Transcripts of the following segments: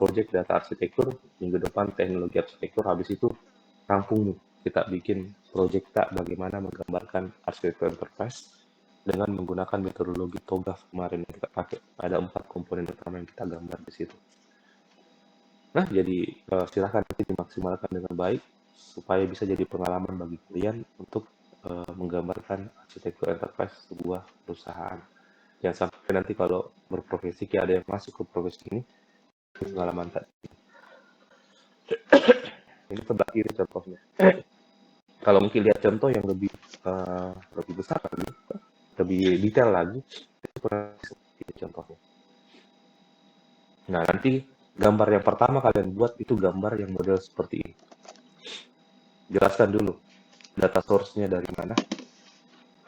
project data arsitektur, minggu depan teknologi arsitektur, habis itu rampung nih. Kita bikin project tak bagaimana menggambarkan arsitektur enterprise dengan menggunakan metodologi TOGAF kemarin yang kita pakai. Ada 4 komponen utama yang kita gambar di situ. Nah, jadi silakan nanti dimaksimalkan dengan baik supaya bisa jadi pengalaman bagi kalian untuk menggambarkan arsitektur enterprise sebuah perusahaan. Jangan sampai nanti kalau berprofesi kayak ada yang masuk ke profesi ini pengalaman tadi. Ini sebelah kiri contohnya. Kalau mungkin lihat contoh yang lebih besar lagi, lebih detail lagi, itu contohnya. Nah, nanti gambar yang pertama kalian buat itu gambar yang model seperti ini. Jelaskan dulu data source-nya dari mana.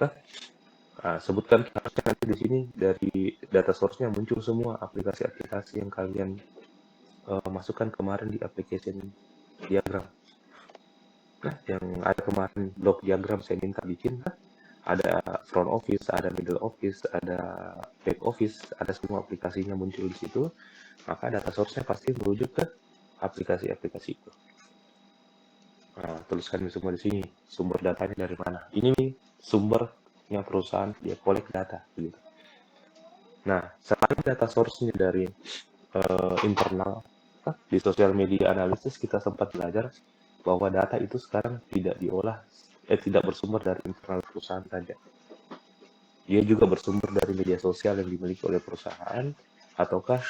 Nah, sebutkan harusnya nanti di sini dari data source-nya muncul semua aplikasi-aplikasi yang kalian masukkan kemarin di application diagram. Nah, yang ada kemarin block diagram saya minta bikin, ada front office, ada middle office, ada back office, ada semua aplikasinya muncul di situ. Maka data source-nya pasti merujuk ke aplikasi-aplikasi itu. Nah, tuliskan semua di sini sumber datanya dari mana. Ini nih sumbernya perusahaan, dia collect data gitu. Nah, selain data source-nya dari internal, di social media analysis kita sempat belajar bahwa data itu sekarang tidak bersumber dari internal perusahaan saja. Dia juga bersumber dari media sosial yang dimiliki oleh perusahaan, ataukah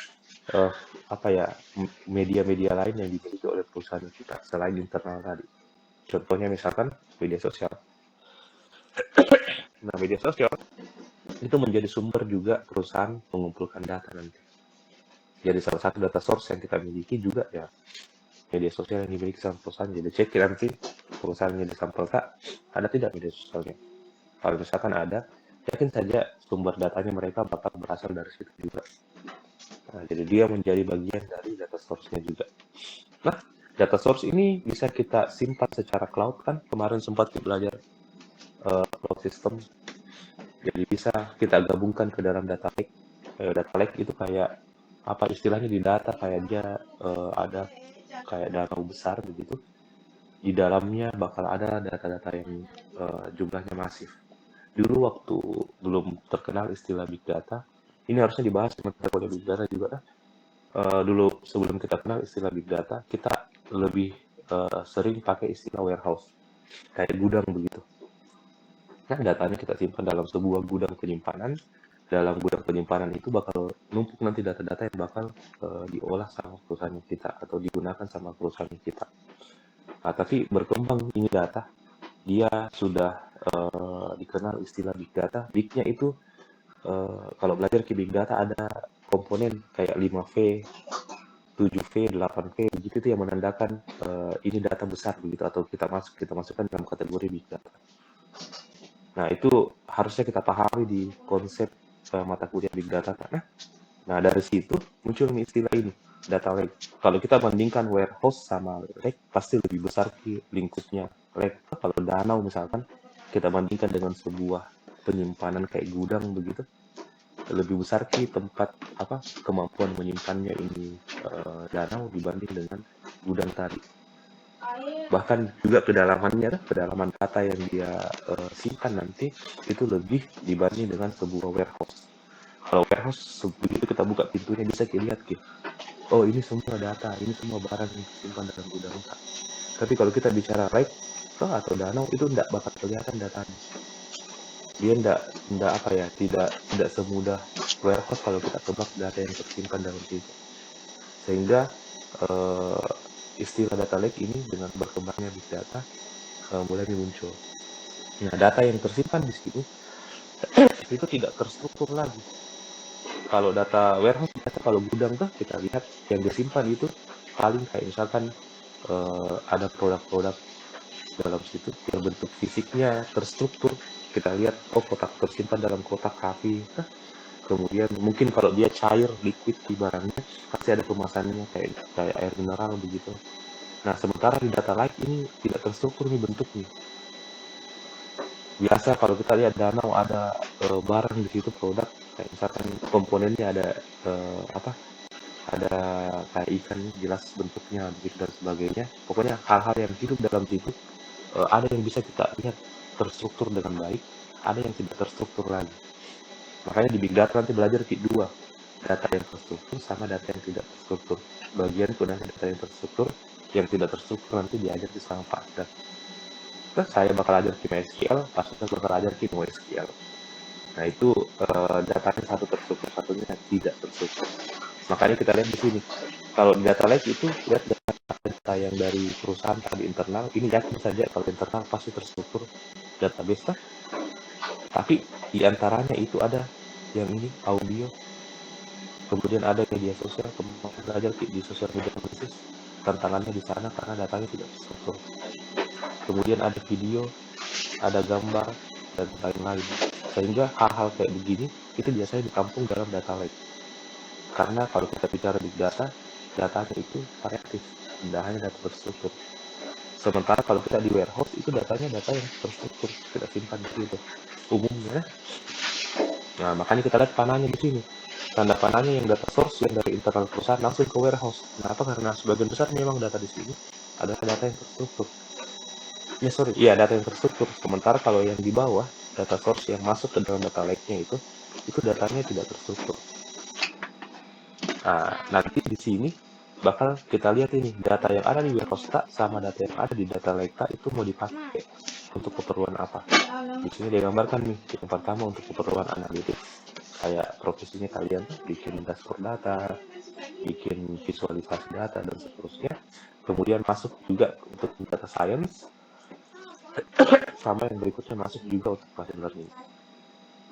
media-media lain yang dimiliki oleh perusahaan kita selain internal tadi. Contohnya misalkan media sosial. Nah, media sosial itu menjadi sumber juga perusahaan mengumpulkan data nanti. Jadi salah satu data source yang kita miliki juga ya media sosial yang dimiliki sama perusahaan. Jadi cek nanti perusahaannya di sampel tak ada tidak media sosialnya. Kalau misalkan ada, yakin saja sumber datanya mereka bakal berasal dari situ juga. Nah, jadi dia menjadi bagian dari data source-nya juga. Nah, data source ini bisa kita simpan secara cloud kan. Kemarin sempat belajar cloud system. Jadi bisa kita gabungkan ke dalam data lake. Data lake itu kayak apa istilahnya di data kayak dia ada kayak danau besar begitu. Di dalamnya bakal ada data-data yang jumlahnya masif. Dulu waktu belum terkenal istilah big data, ini harusnya dibahas dengan big data juga. Dulu sebelum kita kenal istilah big data, kita lebih sering pakai istilah warehouse, kayak gudang begitu. Nah, datanya kita simpan dalam sebuah gudang penyimpanan. Dalam gudang penyimpanan itu bakal numpuk nanti data-data yang bakal diolah sama perusahaan kita atau digunakan sama perusahaan kita. Nah, tapi berkembang ini data, dia sudah dikenal istilah big data. Big-nya itu kalau belajar ke big data ada komponen kayak 5V, 7V, 8V begitu itu yang menandakan ini data besar begitu atau kita masukkan dalam kategori big data. Nah, itu harusnya kita pahami di konsep mata kuliah big data. Nah, dari situ muncul istilah ini, data lake. Kalau kita bandingkan warehouse sama lake, pasti lebih besar lingkupnya lake. Kalau danau misalkan, kita bandingkan dengan sebuah penyimpanan kayak gudang begitu, lebih besar tempat kemampuan menyimpannya ini danau dibanding dengan gudang tadi. Bahkan juga kedalaman data yang dia simpan nanti itu lebih dibanding dengan sebuah warehouse. Kalau warehouse begitu kita buka pintunya bisa dilihat gitu. Oh, ini semua data, ini semua barang yang disimpan dalam gudang. Tapi kalau kita bicara lake atau danau itu tidak bakal kelihatan datanya. Dia tidak semudah warehouse kalau kita tebak data yang tersimpan dalam situ. Sehingga istilah data lake ini dengan berkembangnya big data mulai muncul. Nah, data yang tersimpan di situ itu tidak terstruktur lagi. Kalau data warehouse, kalau gudang tuh kita lihat yang disimpan itu paling kayak misalkan ada produk-produk dalam situ yang bentuk fisiknya terstruktur. Kita lihat kotak tersimpan dalam kotak kafe. Kemudian mungkin kalau dia cair liquid di barangnya pasti ada kemasannya kayak air mineral begitu. Nah, sementara di data lake ini tidak terstruktur nih bentuknya. Biasa kalau kita lihat danau ada barang di situ produk kayak misalkan komponennya ada ada kayak ikan jelas bentuknya begitu dan sebagainya. Pokoknya hal-hal yang hidup dalam situ ada yang bisa kita lihat terstruktur dengan baik, ada yang tidak terstruktur lagi. Makanya di big data nanti belajar dua, data yang terstruktur sama data yang tidak terstruktur. Bagian nanti data yang terstruktur, yang tidak terstruktur nanti diajar di sama Pak Asdaq. Terus saya bakal ajar tim SQL, Pak Asdaq bakal ajar tim NoSQL. Nah itu datanya satu terstruktur, satunya tidak terstruktur. Makanya kita lihat di sini. Kalau di data lake itu lihat data yang dari perusahaan tadi internal, ini yakin saja kalau internal pasti terstruktur database lah. Tapi di antaranya itu ada yang ini audio, kemudian ada media sosial, kemudian belajar di sosial media analysis. Tantangannya di sana karena datanya tidak terstruktur. Kemudian ada video, ada gambar, dan lain-lain. Sehingga hal-hal kayak begini itu biasanya ditampung dalam data lake. Karena kalau kita bicara big data, datanya itu variatif, tidak hanya data terstruktur. Sementara kalau kita di warehouse itu datanya data yang terstruktur, kita simpan di situ. Umumnya, nah makanya kita lihat panahnya di sini. Tanda panahnya yang data source yang dari internal perusahaan langsung ke warehouse. Kenapa? Karena sebagian besar memang data di sini adalah data yang terstruktur. Iya data yang terstruktur. Sementara kalau yang di bawah, data source yang masuk ke dalam data lake-nya itu datanya tidak terstruktur. Nah, nanti di sini bakal kita lihat ini data yang ada di warehouse sama data yang ada di data lake itu mau dipakai untuk keperluan apa. Di sini dia gambarkan nih, yang pertama untuk keperluan analitik, kayak profesinya kalian bikin dashboard data, bikin visualisasi data dan seterusnya. Kemudian masuk juga untuk data science, sama yang berikutnya masuk juga untuk machine learning.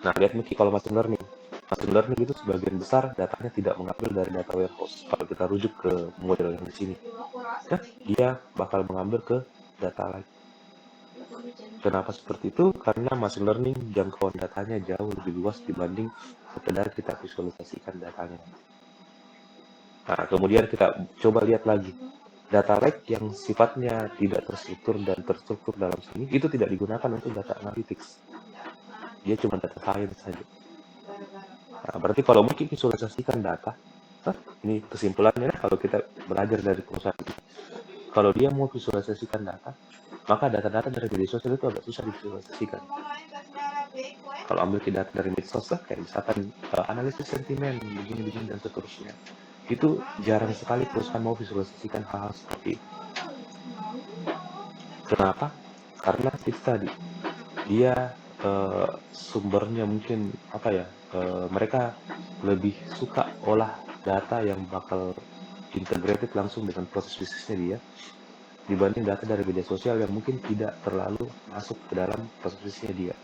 Nah, lihat nih kalau machine learning. Machine learning itu sebagian besar datanya tidak mengambil dari data warehouse. Kalau kita rujuk ke model yang di sini, nah, dia bakal mengambil ke data lake. Kenapa seperti itu? Karena machine learning jangkauan datanya jauh lebih luas dibanding sekedar kita visualisasikan datanya. Nah, kemudian kita coba lihat lagi. Data lake yang sifatnya tidak terstruktur dan terstruktur dalam sini, itu tidak digunakan untuk data analytics. Dia cuma data science saja. Nah, berarti kalau mungkin visualisasikan data, ini kesimpulannya kalau kita belajar dari perusahaan ini. Kalau dia mau visualisasikan data, maka data-data dari media sosial itu agak susah divisualisasikan. Kalau ambil data dari media sosial, kayak misalkan analisis sentimen, begini-begini dan seterusnya, itu jarang sekali perusahaan mau visualisasikan hal-hal seperti itu. Kenapa? Karena itu tadi, dia sumbernya mungkin apa ya, mereka lebih suka olah data yang bakal integrated langsung dengan proses bisnisnya dia dibanding data dari media sosial yang mungkin tidak terlalu masuk ke dalam proses bisnisnya dia.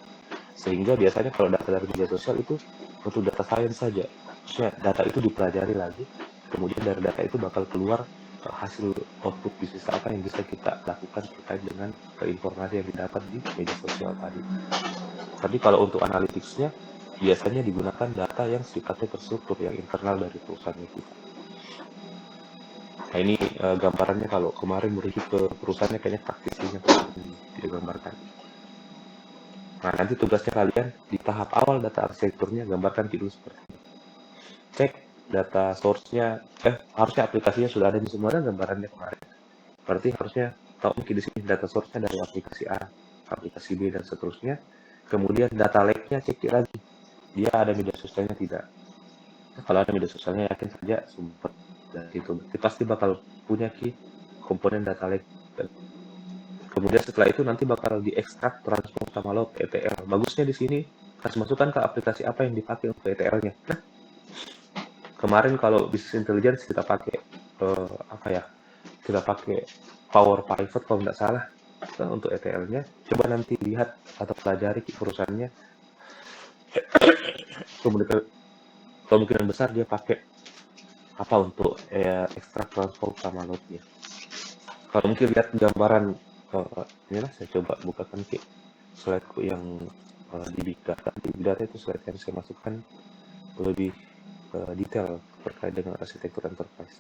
Sehingga biasanya kalau data dari media sosial itu untuk data science saja. Maksudnya data itu dipelajari lagi, kemudian dari data itu bakal keluar hasil output bisnis apa yang bisa kita lakukan terkait dengan informasi yang didapat di media sosial tadi. Tapi kalau untuk analytics-nya, biasanya digunakan data yang sifatnya terstruktur, yang internal dari perusahaan kita. Nah ini gambarannya kalau kemarin merujuk ke perusahaannya kayaknya praktisinya digambarkan. Nah nanti tugasnya kalian di tahap awal data arsitekturnya gambarkan dulu seperti ini. Cek data source-nya, harusnya aplikasinya sudah ada di semua gambarannya kemarin. Berarti harusnya tahu mungkin di sini data source-nya dari aplikasi A, aplikasi B dan seterusnya. Kemudian data lake-nya cek lagi, dia ada media sosialnya tidak. Nah, kalau ada media sosialnya yakin saja sumber dari itu. Dia pasti bakal punya key komponen data lake. Kemudian setelah itu nanti bakal diekstrak, transform sama load ETL. Bagusnya di sini kasih masukan ke aplikasi apa yang dipakai untuk ETL-nya. Nah, kemarin kalau business intelligence kita pakai apa ya? Kita pakai Power Pivot kalau nggak salah untuk ETL-nya. Coba nanti lihat atau pelajari perusahaannya. Kemungkinan besar dia pakai apa untuk ekstrak, transform sama load-nya. Kalau mungkin lihat gambaran inilah saya coba bukakan ke slide-ku yang di big data. Di big data itu slide yang saya masukkan lebih detail terkait dengan arsitektur enterprise.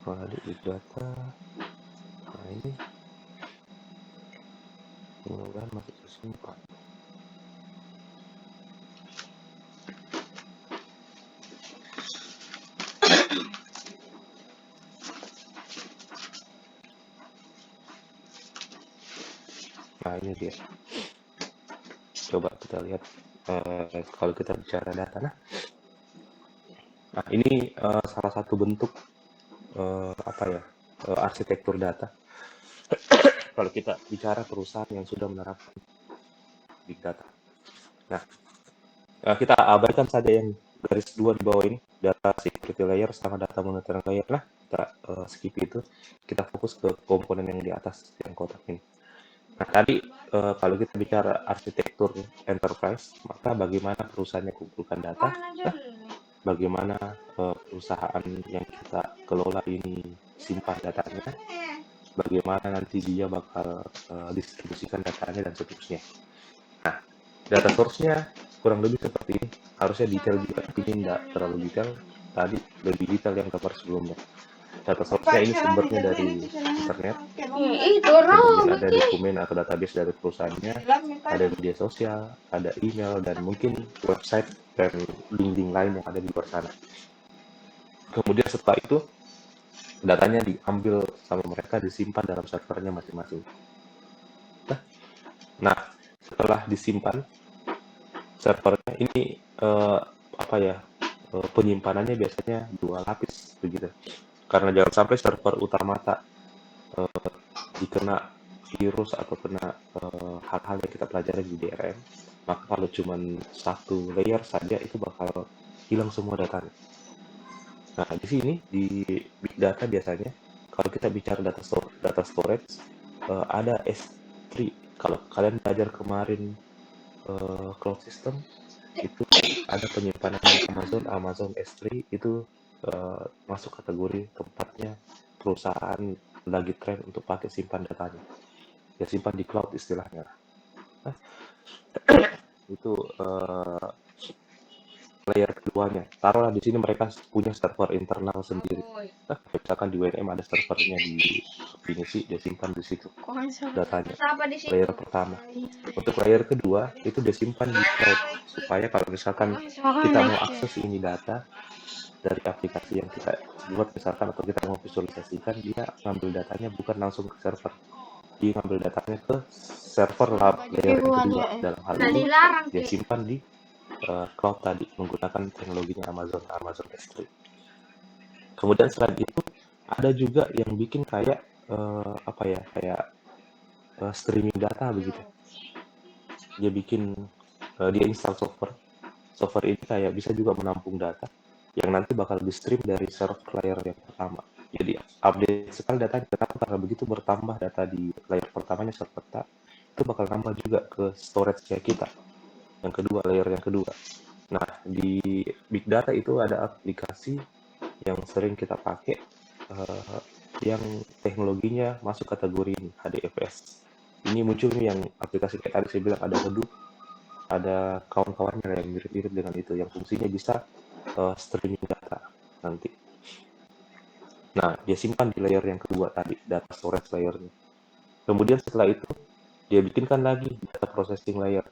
Di big data, nah ini mudah-mudahan masuk ke sini Pak. Nah ini dia. Coba kita lihat kalau kita bicara data. Nah ini salah satu bentuk arsitektur data. Kalau kita bicara perusahaan yang sudah menerapkan big data. Nah, kita abaikan saja yang garis 2 di bawah ini, data security layer sama data monitoring layer. Nah, kita skip itu, kita fokus ke komponen yang di atas, yang kotak ini. Nah, tadi kalau kita bicara arsitektur enterprise, maka bagaimana perusahaannya kumpulkan data, bagaimana perusahaan yang kita kelola ini simpan datanya, bagaimana nanti dia bakal distribusikan datanya dan seterusnya. Nah, data source-nya kurang lebih seperti ini. Harusnya detail juga, tapi ini tidak terlalu detail. Tadi lebih detail yang gambar sebelumnya. Data source-nya ini sumbernya dari internet, kemudian ada dokumen atau database dari perusahaannya, ada media sosial, ada email, dan mungkin website dan link-link lain yang ada di luar sana. Kemudian setelah itu, datanya diambil sama mereka, disimpan dalam servernya masing-masing. Nah, setelah disimpan, servernya ini penyimpanannya biasanya 2 lapis begitu. Karena jangan sampai server utama dikena virus atau kena hal-hal yang kita pelajari di DRM, maka kalau cuma satu layer saja itu bakal hilang semua datanya. Nah, di sini di big data biasanya kalau kita bicara data storage ada S3. Kalau kalian belajar kemarin cloud system itu ada penyimpanan di Amazon S3 itu masuk kategori tempatnya perusahaan lagi tren untuk pakai simpan datanya. Ya simpan di cloud istilahnya. Itu layer keduanya. Taruhlah di sini mereka punya server internal sendiri. Nah, misalkan di WNM ada servernya di Finisi, dia simpan di situ datanya. Layer pertama. Untuk layer kedua itu dia simpan di cloud supaya kalau misalkan kita mau akses ini data dari aplikasi yang kita buat misalkan atau kita mau visualisasikan, dia ngambil datanya bukan langsung ke server. Dia ngambil datanya ke server layer kedua. Dalam hal ini dia simpan di cloud tadi menggunakan teknologinya Amazon S3. Kemudian selain itu ada juga yang bikin kayak streaming data begitu. Dia bikin dia install software ini kayak bisa juga menampung data yang nanti bakal di stream dari server layer yang pertama. Jadi update sekali datanya, kenapa? Karena begitu bertambah data di layer pertamanya server itu bakal nambah juga ke storage-nya kita. Yang kedua, layer yang kedua. Nah, di big data itu ada aplikasi yang sering kita pakai yang teknologinya masuk kategori ini, HDFS. Ini muncul nih yang aplikasi kayak tadi saya bilang ada Hadoop, ada kawan-kawannya yang mirip-mirip dengan itu, yang fungsinya bisa streaming data nanti. Nah, dia simpan di layer yang kedua tadi, data storage layernya. Kemudian setelah itu, dia bikinkan lagi data processing layer.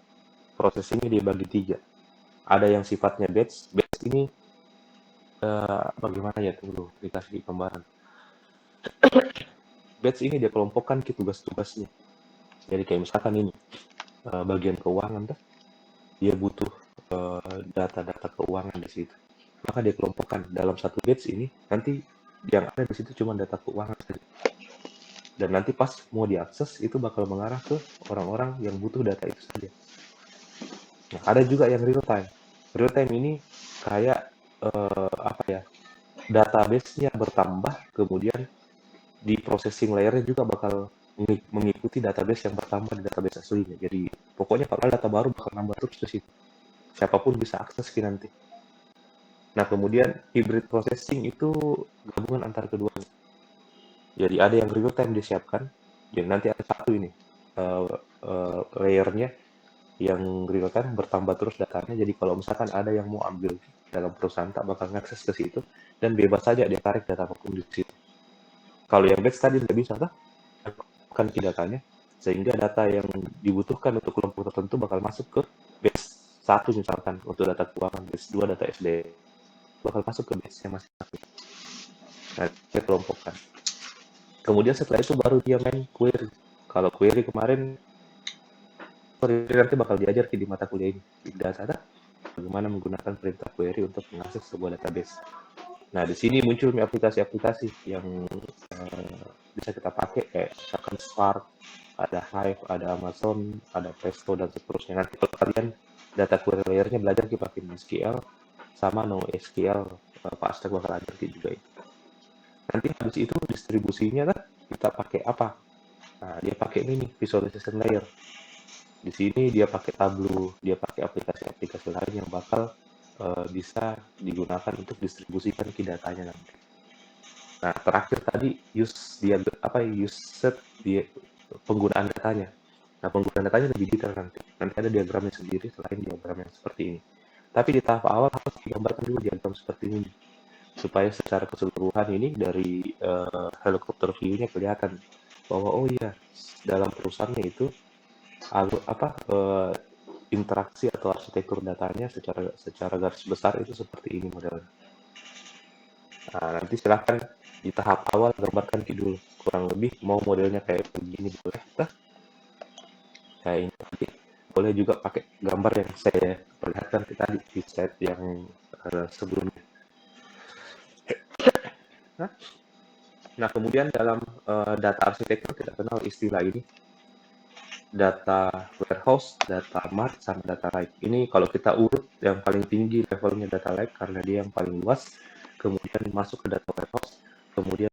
Processingnya dia bagi 3. Ada yang sifatnya batch ini bagaimana ya, tunggu dikasih gambaran. Batch ini dia kelompokkan ke tugas-tugasnya. Jadi kayak misalkan ini bagian keuangan dia butuh data-data keuangan di situ. Maka dia kelompokkan dalam satu batch ini, nanti yang ada di situ cuma data keuangan saja. Dan nanti pas mau diakses itu bakal mengarah ke orang-orang yang butuh data itu saja. Nah, ada juga yang real time. Real time ini kayak database-nya bertambah, kemudian di processing layer-nya juga bakal mengikuti database yang bertambah di database aslinya. Jadi pokoknya kalau ada data baru bakal nambah terus di situ. Siapapun bisa akses nanti. Nah, kemudian hybrid processing itu gabungan antar keduanya. Jadi ada yang real time disiapkan, jadi nanti ada satu ini layernya yang real time bertambah terus datanya. Jadi kalau misalkan ada yang mau ambil dalam perusahaan tak bakal ngakses ke situ dan bebas saja dia tarik data apapun di situ. Kalau yang batch tadi tidak bisa kan datanya, sehingga data yang dibutuhkan untuk kelompok tertentu bakal masuk ke batch 1 misalkan untuk data keuangan, batch 2 data SD bakal masuk ke batch yang masing-masing. Nah, dia kelompokkan. Kemudian setelah itu baru dia main query. Kalau query kemarin Jadi nanti bakal diajar di mata kuliah ini. Big data, bagaimana menggunakan perintah query untuk mengakses sebuah database. Nah, di sini muncul aplikasi-aplikasi yang bisa kita pakai kayak misalkan Spark, ada Hive, ada Amazon, ada Presto, dan seterusnya. Nanti kalau kalian data query layer-nya belajar kita pakai MySQL sama NoSQL, Pak Astek bakal ajar juga itu. Nanti habis itu distribusinya kan kita pakai apa? Nah, dia pakai ini nih, visualization layer. Di sini dia pakai Tableau, dia pakai aplikasi-aplikasi lain yang bakal bisa digunakan untuk distribusikan ke datanya nanti. Nah, terakhir tadi use set dia penggunaan datanya. Nah, penggunaan datanya lebih detail nanti. Nanti ada diagramnya sendiri selain diagram yang seperti ini. Tapi di tahap awal harus digambarkan dulu diagram seperti ini supaya secara keseluruhan ini dari helikopter view-nya kelihatan bahwa oh iya dalam perusahaannya itu interaksi atau arsitektur datanya secara garis besar itu seperti ini modelnya. Nah, nanti silahkan di tahap awal gambarkan dulu kurang lebih mau modelnya kayak begini boleh kah? Kayak ini tadi boleh juga pakai gambar yang saya perlihatkan tadi di slide yang sebelumnya. Nah, kemudian dalam data arsitektur kita kenal istilah ini, data warehouse, data mart, sama data lake. Ini kalau kita urut yang paling tinggi levelnya data lake karena dia yang paling luas, kemudian masuk ke data warehouse, kemudian